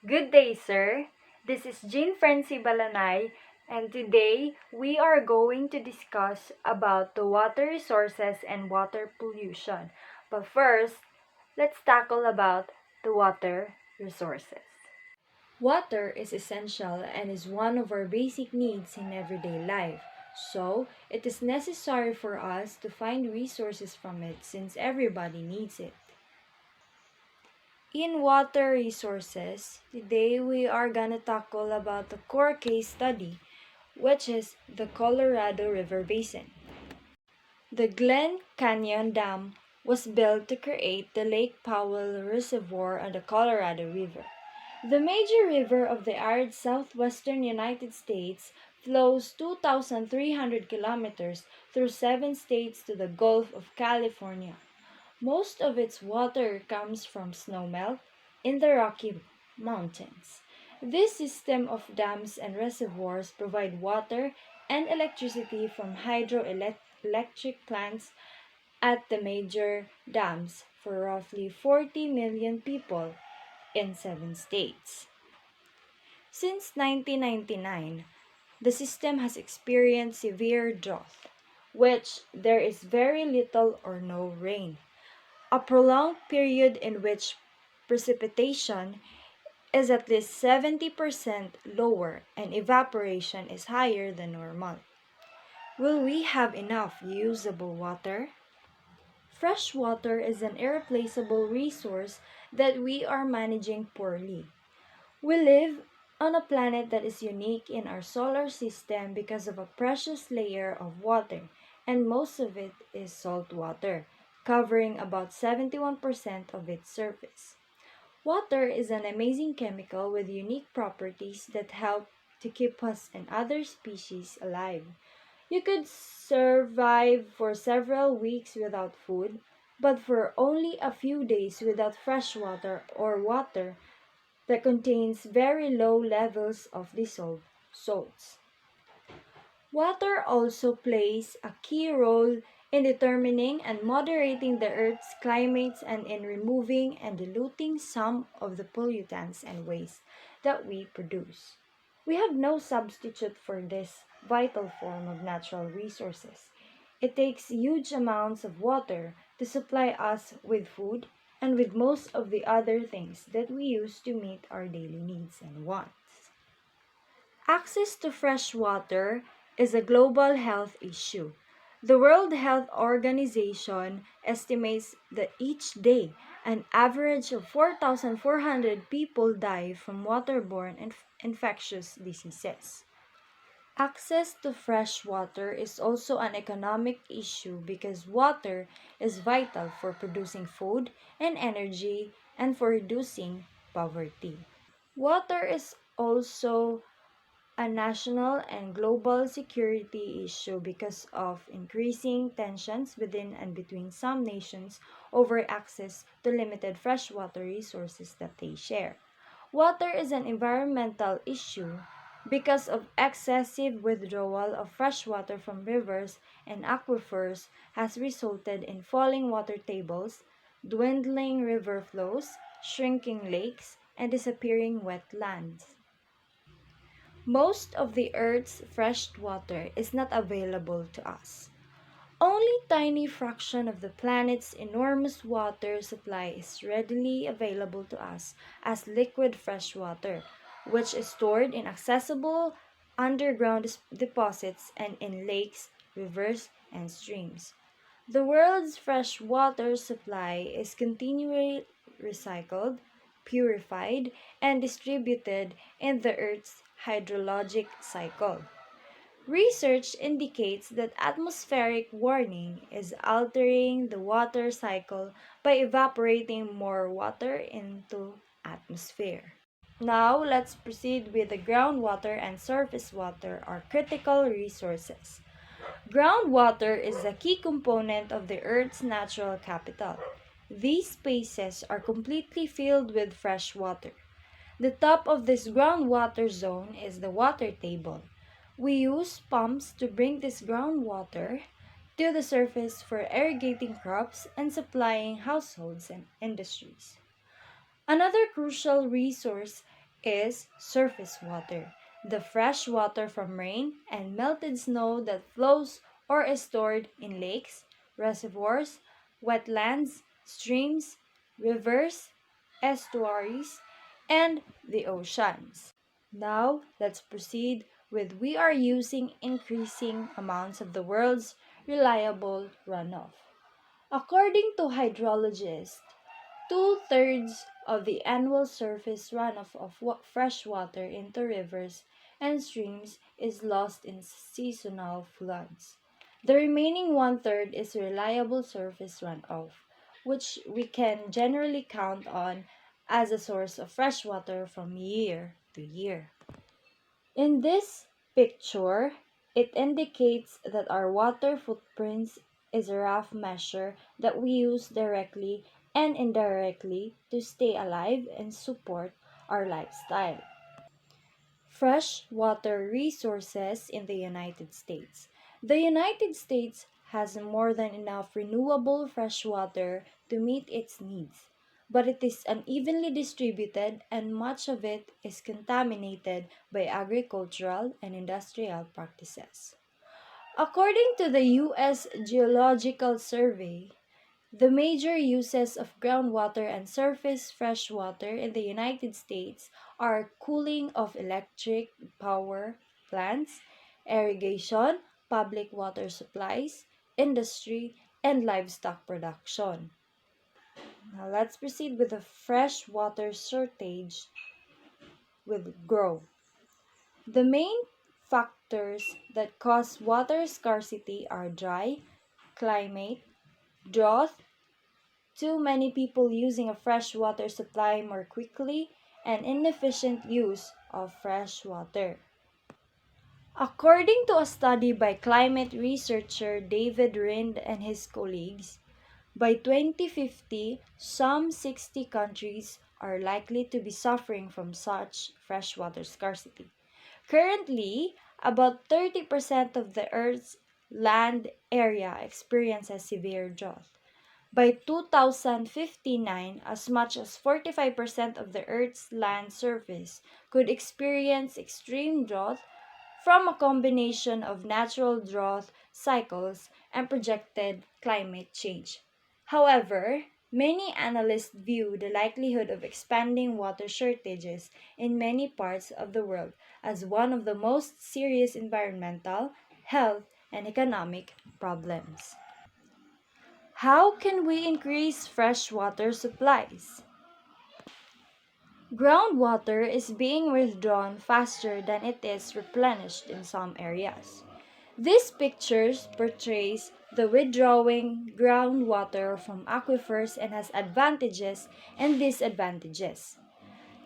Good day, sir. This is Jeen Frency Balanay, and today we are going to discuss about the water resources and water pollution. But first, let's tackle about the water resources. Water is essential and is one of our basic needs in everyday life. So, it is necessary for us to find resources from it since everybody needs it. In water resources, today we are gonna tackle about the core case study, which is the Colorado River Basin. The Glen Canyon Dam was built to create the Lake Powell Reservoir on the Colorado River. The major river of the arid southwestern United States flows 2,300 kilometers through 7 states to the Gulf of California. Most of its water comes from snowmelt in the Rocky Mountains. This system of dams and reservoirs provide water and electricity from hydroelectric plants at the major dams for roughly 40 million people in 7 states. Since 1999, the system has experienced severe drought, which there is very little or no rain, a prolonged period in which precipitation is at least 70% lower and evaporation is higher than normal. Will we have enough usable water? Fresh water is an irreplaceable resource that we are managing poorly. We live on a planet that is unique in our solar system because of a precious layer of water, and most of it is salt water, covering about 71% of its surface. Water is an amazing chemical with unique properties that help to keep us and other species alive. You could survive for several weeks without food, but for only a few days without fresh water or water that contains very low levels of dissolved salts. Water also plays a key role in determining and moderating the Earth's climate and in removing and diluting some of the pollutants and waste that we produce. We have no substitute for this vital form of natural resources. It takes huge amounts of water to supply us with food and with most of the other things that we use to meet our daily needs and wants. Access to fresh water is a global health issue. The World Health Organization estimates that each day an average of 4,400 people die from waterborne infectious diseases. Access to fresh water is also an economic issue because water is vital for producing food and energy and for reducing poverty. Water is also a national and global security issue because of increasing tensions within and between some nations over access to limited freshwater resources that they share. Water is an environmental issue because of excessive withdrawal of fresh water from rivers and aquifers has resulted in falling water tables, dwindling river flows, shrinking lakes, and disappearing wetlands. Most of the Earth's fresh water is not available to us. Only tiny fraction of the planet's enormous water supply is readily available to us as liquid fresh water, which is stored in accessible underground deposits and in lakes, rivers, and streams. The world's fresh water supply is continually recycled, purified, and distributed in the Earth's hydrologic cycle. Research indicates that atmospheric warming is altering the water cycle by evaporating more water into atmosphere. Now, let's proceed with the groundwater and surface water are critical resources. Groundwater is a key component of the Earth's natural capital. These spaces are completely filled with fresh water. The top of this groundwater zone is the water table. We use pumps to bring this groundwater to the surface for irrigating crops and supplying households and industries. Another crucial resource is surface water, the fresh water from rain and melted snow that flows or is stored in lakes, reservoirs, wetlands, streams, rivers, estuaries, and the oceans. Now, let's proceed with we are using increasing amounts of the world's reliable runoff. According to hydrologists, two-thirds of the annual surface runoff of fresh water into rivers and streams is lost in seasonal floods. The remaining one-third is reliable surface runoff, which we can generally count on as a source of fresh water from year to year. In this picture, it indicates that our water footprints is a rough measure that we use directly and indirectly to stay alive and support our lifestyle. Fresh water resources in the United States. The United States has more than enough renewable fresh water to meet its needs, but it is unevenly distributed and much of it is contaminated by agricultural and industrial practices. According to the U.S. Geological Survey, the major uses of groundwater and surface fresh water in the United States are cooling of electric power plants, irrigation, public water supplies, industry, and livestock production. Now let's proceed with the fresh water shortage with growth. The main factors that cause water scarcity are dry climate, drought, too many people using a fresh water supply more quickly, and inefficient use of fresh water. According to a study by climate researcher David Rind and his colleagues, by 2050, some 60 countries are likely to be suffering from such freshwater scarcity. Currently, about 30% of the Earth's land area experiences severe drought. By 2059, as much as 45% of the Earth's land surface could experience extreme drought from a combination of natural drought cycles and projected climate change. However, many analysts view the likelihood of expanding water shortages in many parts of the world as one of the most serious environmental, health, and economic problems. How can we increase freshwater supplies? Groundwater is being withdrawn faster than it is replenished in some areas. This picture portrays the withdrawing groundwater from aquifers and has advantages and disadvantages.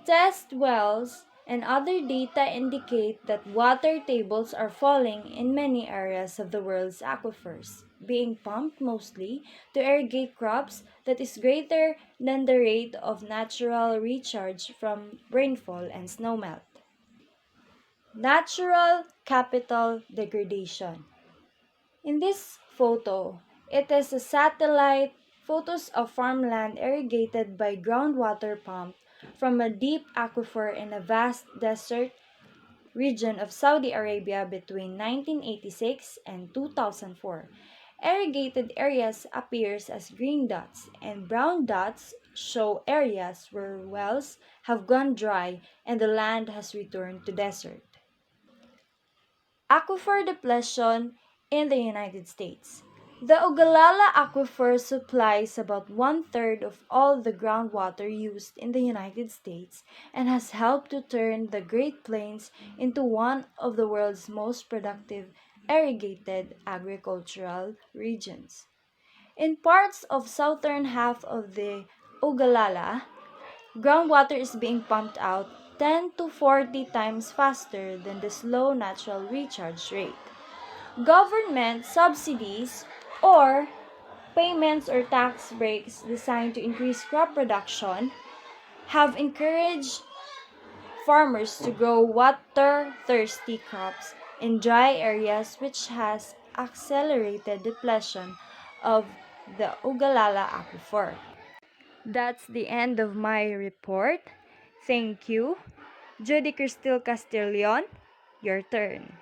Test wells and other data indicate that water tables are falling in many areas of the world's aquifers, being pumped mostly to irrigate crops that is greater than the rate of natural recharge from rainfall and snowmelt. Natural capital degradation. In this photo, it is a satellite photos of farmland irrigated by groundwater pumped from a deep aquifer in a vast desert region of Saudi Arabia between 1986 and 2004. Irrigated areas appears as green dots and brown dots show areas where wells have gone dry and the land has returned to desert. Aquifer depletion in the United States. The Ogallala Aquifer supplies about one-third of all the groundwater used in the United States and has helped to turn the Great Plains into one of the world's most productive irrigated agricultural regions. In parts of southern half of the Ogallala, groundwater is being pumped out 10 to 40 times faster than the slow natural recharge rate. Government subsidies or payments or tax breaks designed to increase crop production have encouraged farmers to grow water-thirsty crops in dry areas, which has accelerated depletion of the Ogallala Aquifer. That's the end of my report. Thank you. Judy Cristil Castillon, your turn.